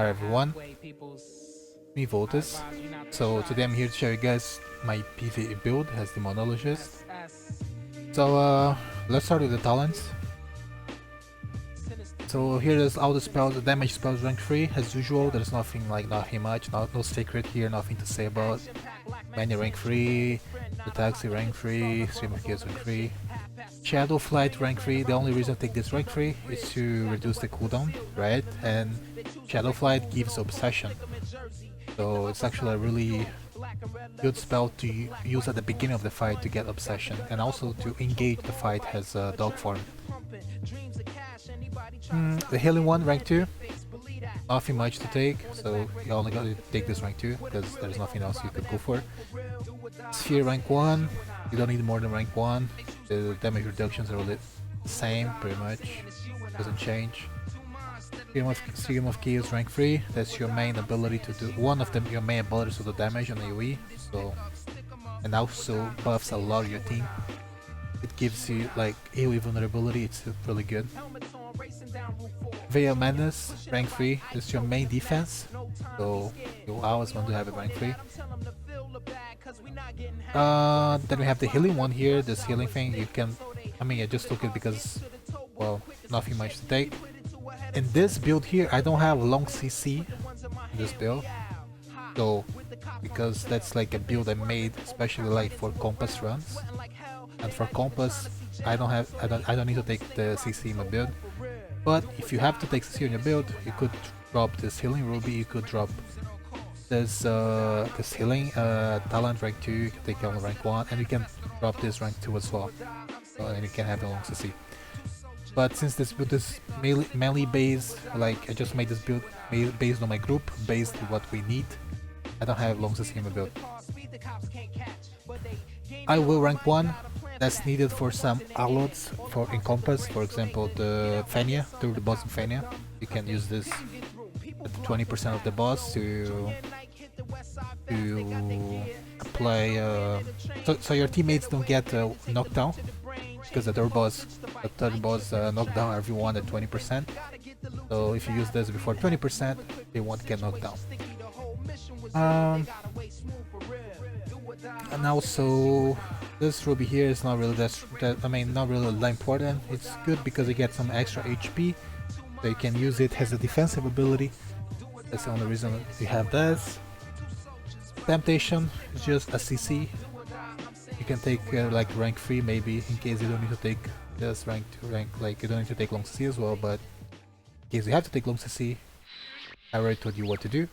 Hi everyone, me Woltiz. So today I'm here to show you guys my PVE build as Demonologist. So let's start with the talents. So here is all the spells, the damage spells rank 3 as usual. There's nothing much, no secret here, nothing to say about. Many rank 3, the taxi rank 3, stream of kills rank 3. Shadow Flight rank 3, the only reason I take this rank 3 is to reduce the cooldown, right? And Shadow Flight gives Obsession. So it's actually a really good spell to use at the beginning of the fight to get Obsession, and also to engage the fight as a dog form. The healing one, rank 2. Nothing much to take, so you only got to take this rank 2 because there's nothing else you could go for. Sphere rank 1, you don't need more than rank 1. The damage reductions are all the same, pretty much. Doesn't change. Stream of Chaos rank 3, that's your main ability to do one of your main abilities to do damage on AoE. So, and also buffs a lot of your team. It gives you like AoE vulnerability, it's really good. Veil Madness rank 3, this is your main defense, so you always want to have it rank 3. Then we have the healing one here, this healing thing, you can, I just took it because, well, nothing much to take. In this build here, I don't have long CC in this build, so because that's like a build I made especially like for compass runs, and for compass I don't need to take the CC in my build. But if you have to take CC in your build, you could drop this healing ruby, you could drop this healing talent rank 2, you can take it on rank 1, and you can drop this rank 2 as well, and you can have the long CC. But since this build is melee based, like I just made this build based on my group, based on what we need, I don't have long CC in my build. I will rank 1, that's needed for some Allods for Encompass, for example the Fenia, through the boss in Fenia. You can use this at 20% of the boss to apply, so your teammates don't get knocked down, because the third boss knocked down everyone at 20%. So if you use this before 20%, they won't get knocked down. And also this ruby here is not really not really that important. It's good because you get some extra HP, so you can use it as a defensive ability. That's the only reason you have this. Temptation is just a CC. You can take like rank 3 maybe, in case you don't need to take this rank 2 rank, like you don't need to take long CC as well, but in case you have to take long CC, I already told you what to do.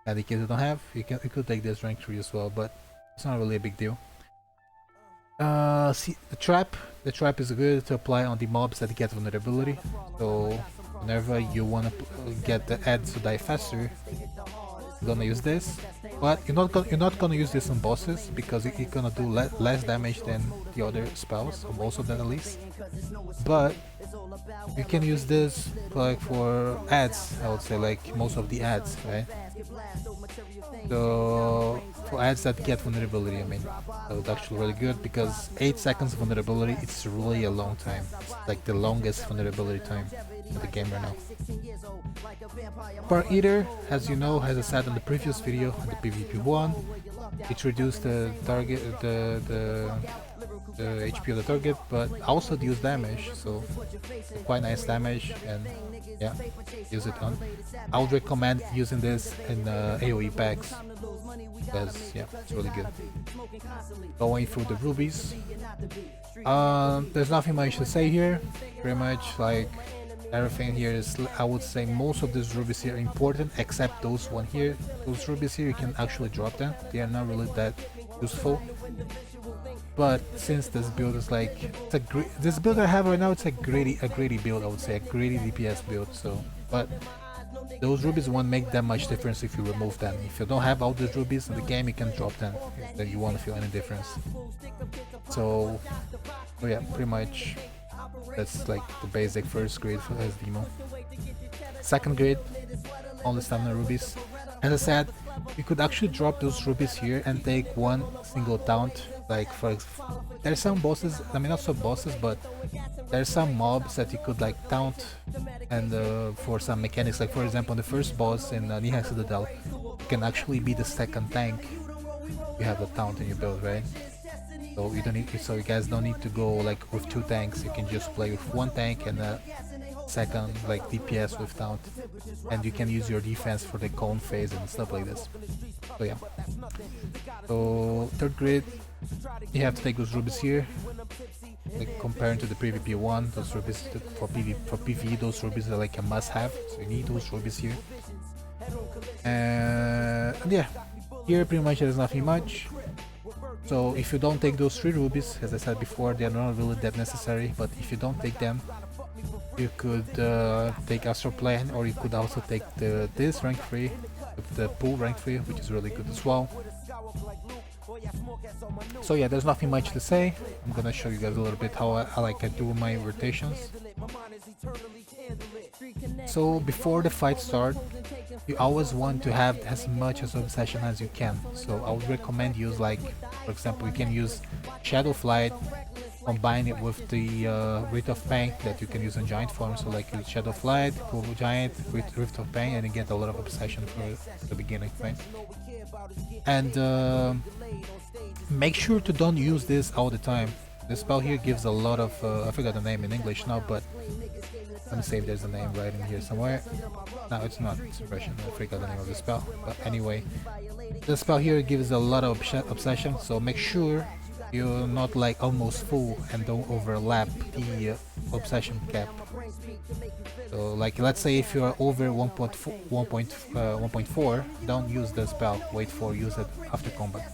And in case you don't have, you could take this rank 3 as well, but it's not really a big deal. See, the trap is good to apply on the mobs that get vulnerability, so whenever you want to get the ads to die faster, you're gonna use this. But you're not gonna use this on bosses because you're gonna do less damage than the other spells, or most of them at least. But you can use this like for ads, I would say, like most of the ads, right? So for ads that get vulnerability, so it's actually really good because 8 seconds vulnerability, it's really a long time. It's like the longest vulnerability time in the game right now. Fire Eater, as you know, as I said in the previous video, in the PvP one, it reduced the target, the HP of the target, but also deals damage, so quite nice damage, and yeah, use it on. I would recommend using this in AoE packs, because yeah, it's really good. Going through the rubies, there's nothing much to say here, pretty much like everything here is, I would say most of these rubies here are important, except those one here. Those rubies here you can actually drop them, they are not really that useful. But since this build is like, this build I have right now, it's a greedy build, I would say, a greedy DPS build. So, but those rubies won't make that much difference if you remove them. If you don't have all the rubies in the game, you can drop them if you won't feel any difference. So yeah, pretty much that's like the basic first grade for as demo. Second grade, only stamina rubies. As I said, you could actually drop those rubies here and take one single taunt. Like there's some bosses, not so bosses, but there's some mobs that you could like taunt And for some mechanics, like for example, the first boss in Nihai Citadel, you can actually be the second tank. You have the taunt in your build, right? So you don't need, so you guys don't need to go like with 2 tanks. You can just play with 1 tank and a second like DPS with taunt, and you can use your defense for the cone phase and stuff like this. So yeah. So third grid, you have to take those rubies here. Like comparing to the PvP one, those rubies for PvE, those rubies are like a must-have. So you need those rubies here. And yeah, here pretty much there's nothing much. So if you don't take those 3 rubies, as I said before, they are not really that necessary. But if you don't take them, you could take Astral Plane, or you could also take this rank 3, the pool rank 3, which is really good as well. So yeah, there's nothing much to say. I'm gonna show you guys a little bit how I do my rotations. So before the fight start, you always want to have as much as obsession as you can. So I would recommend use, like for example, you can use Shadow Flight, combine it with the Rift of Pain that you can use in giant form. So like use Shadow Flight, go giant, Rift of Pain, and you get a lot of obsession for the beginning, right? And make sure to don't use this all the time. The spell here gives a lot of I forgot the name in English now, but let me see if there's a name right in here somewhere. No, it's not. It's Russian. I forgot the name of the spell. But anyway, the spell here gives a lot of obsession, so make sure you're not like almost full and don't overlap the obsession cap. So like let's say if you're over 1.4, don't use the spell. Wait for use it after combat.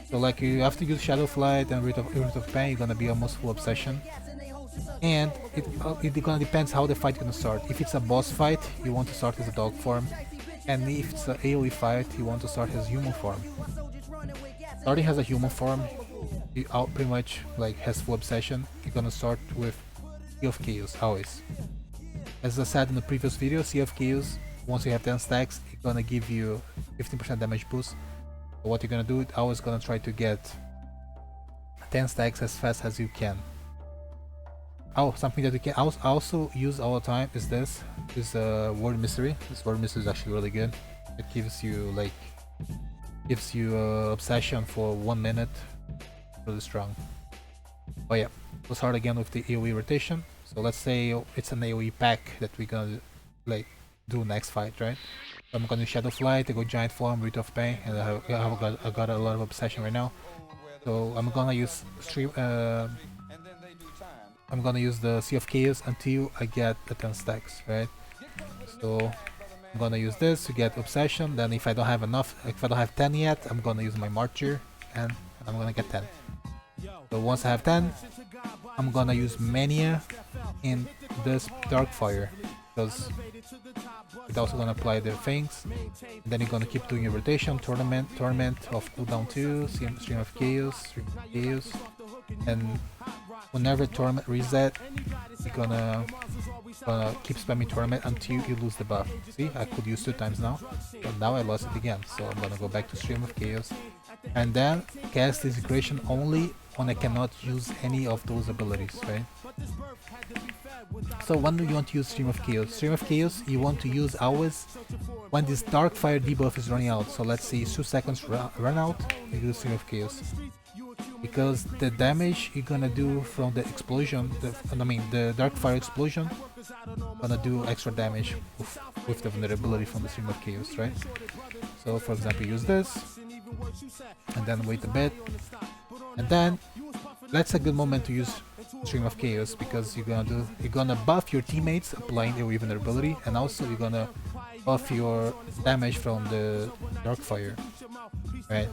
So like you have to use Shadow Flight and Rift of Pain, you're gonna be almost full obsession. And it gonna depends how the fight gonna start. If it's a boss fight, you want to start as a dog form, and if it's an AoE fight, you want to start as human form. Starting as a human form, you pretty much like has full obsession. You're gonna start with Sea of Chaos always. As I said in the previous video, Sea of Chaos, once you have 10 stacks, it's gonna give you 15% damage boost. So what you're gonna do, always gonna try to get 10 stacks as fast as you can. Oh, something that you can also use all the time is this. Is Word Mystery. This Word Mystery is actually really good. It gives you like obsession for 1 minute. Really strong. Oh yeah, we'll start again with the AoE rotation. So let's say it's an AoE pack that we're gonna like do next fight, right? So I'm gonna Shadow Flight, I go Giant Form, Rift of Pain, and I got a lot of obsession right now. So I'm gonna use I'm gonna use the Sea of Chaos until I get the 10 stacks, right? So I'm gonna use this to get obsession. Then if I don't have enough, if I don't have 10 yet, I'm gonna use my Martyr and I'm gonna get 10. So once I have 10, I'm gonna use Mania in this Darkfire, because it's also gonna apply the things. And then you're gonna keep doing your rotation, tournament of cooldown 2, Stream of Chaos, and whenever tournament reset, you're gonna keep spamming tournament until you lose the buff. See, I could use 2 times now, but now I lost it again. So I'm gonna go back to Stream of Chaos, and then cast Desecration only when I cannot use any of those abilities, right? So when do you want to use Stream of Chaos? Stream of Chaos you want to use always when this Darkfire debuff is running out. So let's say 2 seconds run out, you use Stream of Chaos. Because the damage you're gonna do from the explosion, the Darkfire explosion, gonna do extra damage with the vulnerability from the Stream of Chaos, right? So for example, use this, and then wait a bit, and then that's a good moment to use Stream of Chaos, because you're gonna buff your teammates applying their vulnerability, and also you're gonna buff your damage from the Darkfire, right?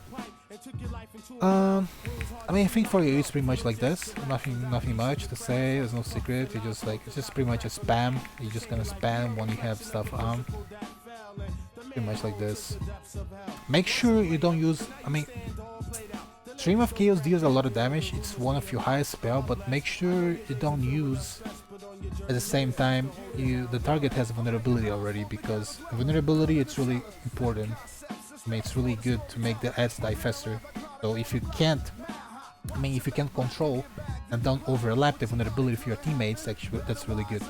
I mean, I think for you it's pretty much like this. Nothing much to say. There's no secret. You just like, it's just pretty much a spam. You're just gonna spam when you have stuff on. Pretty much like this. Make sure you don't use. I mean, Stream of Chaos deals a lot of damage. It's one of your highest spell, but make sure you don't use at the same time the target has vulnerability already, because vulnerability it's really important. I mean, it's really good to make the ads die faster. So if you can't control and don't overlap the vulnerability of your teammates, actually, that's really good.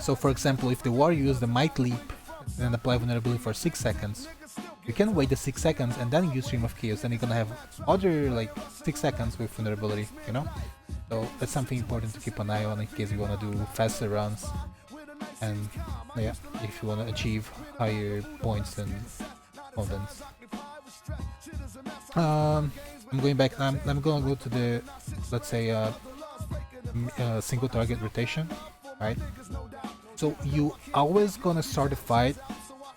So for example, if the warrior uses the might leap and apply vulnerability for 6 seconds, you can wait the 6 seconds and then use Stream of Chaos, and you're gonna have other like 6 seconds with vulnerability, you know? So that's something important to keep an eye on in case you wanna do faster runs, and yeah, if you wanna achieve higher points and contents. I'm going back. I'm gonna go to the, let's say, single target rotation, right? So you always gonna start a fight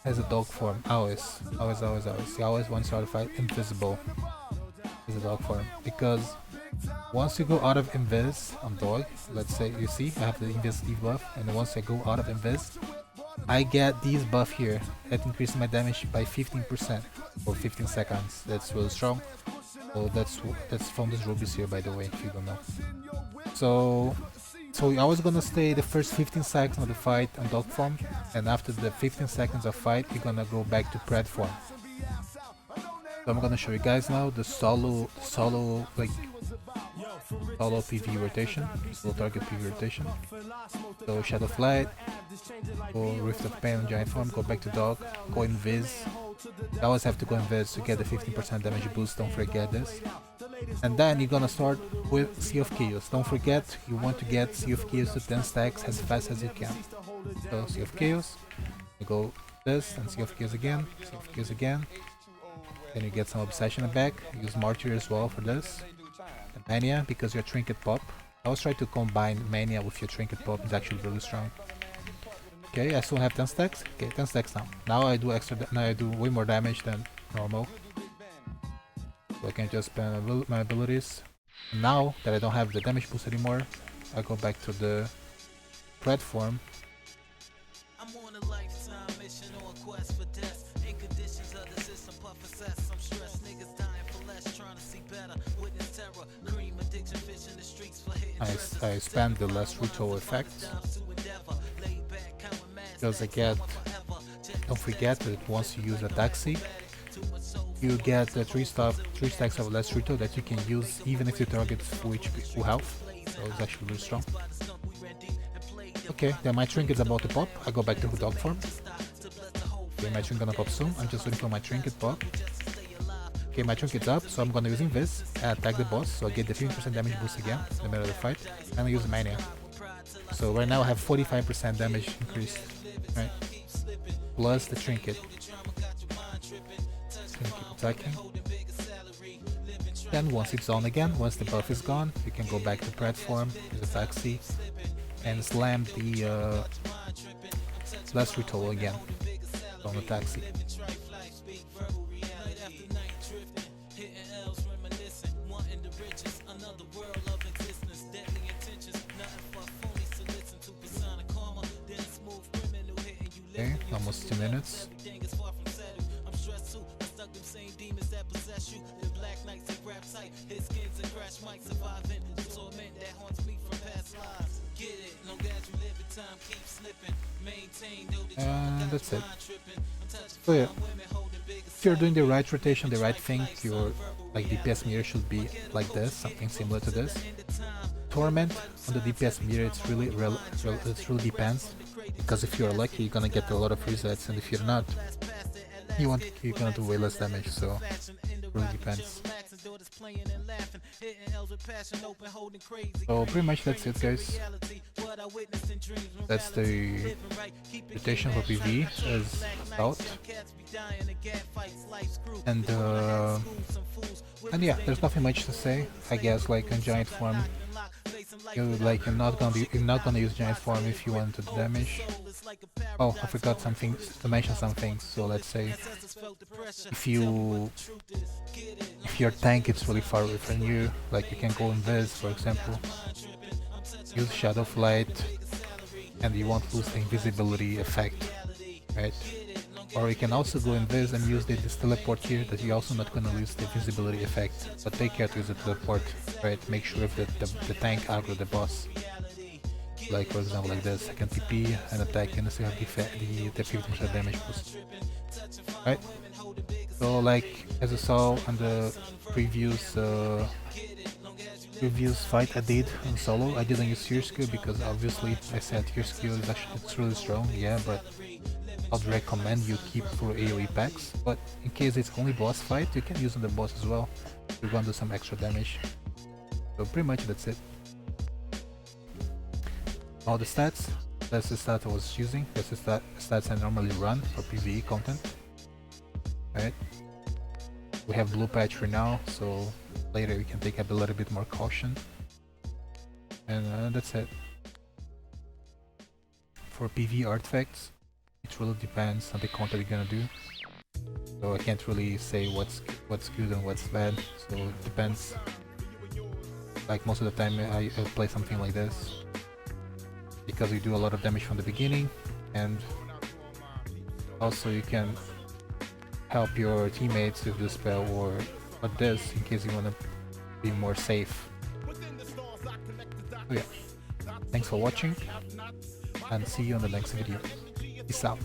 as a dog form. Always. You always want to start a fight invisible as a dog form, because once you go out of invis on dog, let's say, you see I have the invis debuff, and once I go out of invis, I get these buff here that increases my damage by 15% for 15 seconds. That's really strong. So that's from this rubies here, by the way, if you don't know. So you're always gonna stay the first 15 seconds of the fight on dog form, and after the 15 seconds of fight, you're gonna go back to pred form. So I'm gonna show you guys now the solo PV rotation, solo target PV rotation. So Shadow Flight, go Rift of Pain on giant form, go back to dog, go invis. You always have to go invis to get the 15% damage boost, don't forget this. And then you're gonna start with Sea of Chaos. Don't forget, you want to get Sea of Chaos to 10 stacks as fast as you can. So Sea of Chaos, you go this and Sea of Chaos again, Sea of Chaos again. Then you get some Obsession back, use Martyr as well for this. And Mania, because your Trinket Pop. I always try to combine Mania with your Trinket Pop, it's actually really strong. Okay, I still have 10 stacks. Okay, 10 stacks now. Now I do now I do way more damage than normal. So I can just spend my abilities. And now that I don't have the damage boost anymore, I go back to the pred form. I spend the last ritual effect, because I get, don't forget that once you use a taxi, you get 3 stacks of last ritual that you can use even if you target full HP, full health, so it's actually really strong. Okay, then my trinket is about to pop, I go back to dog form. Okay, my trinket gonna pop soon, I'm just waiting for my trinket pop. Okay, my trinket's up, so I'm gonna use Invis and attack the boss, so I get the 15% damage boost again in the middle of the fight, and I use Mania. So right now I have 45% damage increased, right? Plus the trinket. Keep attacking. Then once it's on again, once the buff is gone, you can go back to pred form, use a taxi, and slam the last ritual again on the taxi. Okay, almost 2 minutes. And that's it. So yeah, if you're doing the right rotation, the right thing, your like DPS meter should be like this, something similar to this. Torment on the DPS meter, it really depends, because if you're lucky, you're gonna get a lot of resets, and if you're not, you're gonna do way less damage. So it really depends. So pretty much that's it, guys. That's the rotation for PVE as out. And yeah, there's nothing much to say. I guess like on giant form, you're not gonna use giant form if you want to do damage. Oh, I forgot something to mention something. So let's say if your tank is really far away from you, like you can go invis, for example, use Shadow Flight, and you won't lose the invisibility effect, right? Or you can also go invis and use this teleport here, that you're also not gonna lose the invisibility effect, but take care to use the teleport, right? Make sure that the tank aggro the boss. Like for example like this, I can TP and attack and still have the 50% damage boost, right? So like as you saw on the previous previous fight I did in solo, I didn't use tier skill because obviously I said tier skill is actually it's really strong, yeah, but I'd recommend you keep through AoE packs. But in case it's only boss fight, you can use on the boss as well. You're gonna do some extra damage. So pretty much that's it. All the stats, that's the stat I was using, that's the stats I normally run for PvE content. Alright. We have blue patch right now, so later we can take a little bit more caution. And that's it. For PvE artifacts, it really depends on the content you're gonna do. So I can't really say what's good and what's bad, so it depends. Like most of the time I play something like this because you do a lot of damage from the beginning, and also you can help your teammates with the spell or this in case you want to be more safe. So yeah, thanks for watching and see you on the next video. Peace out.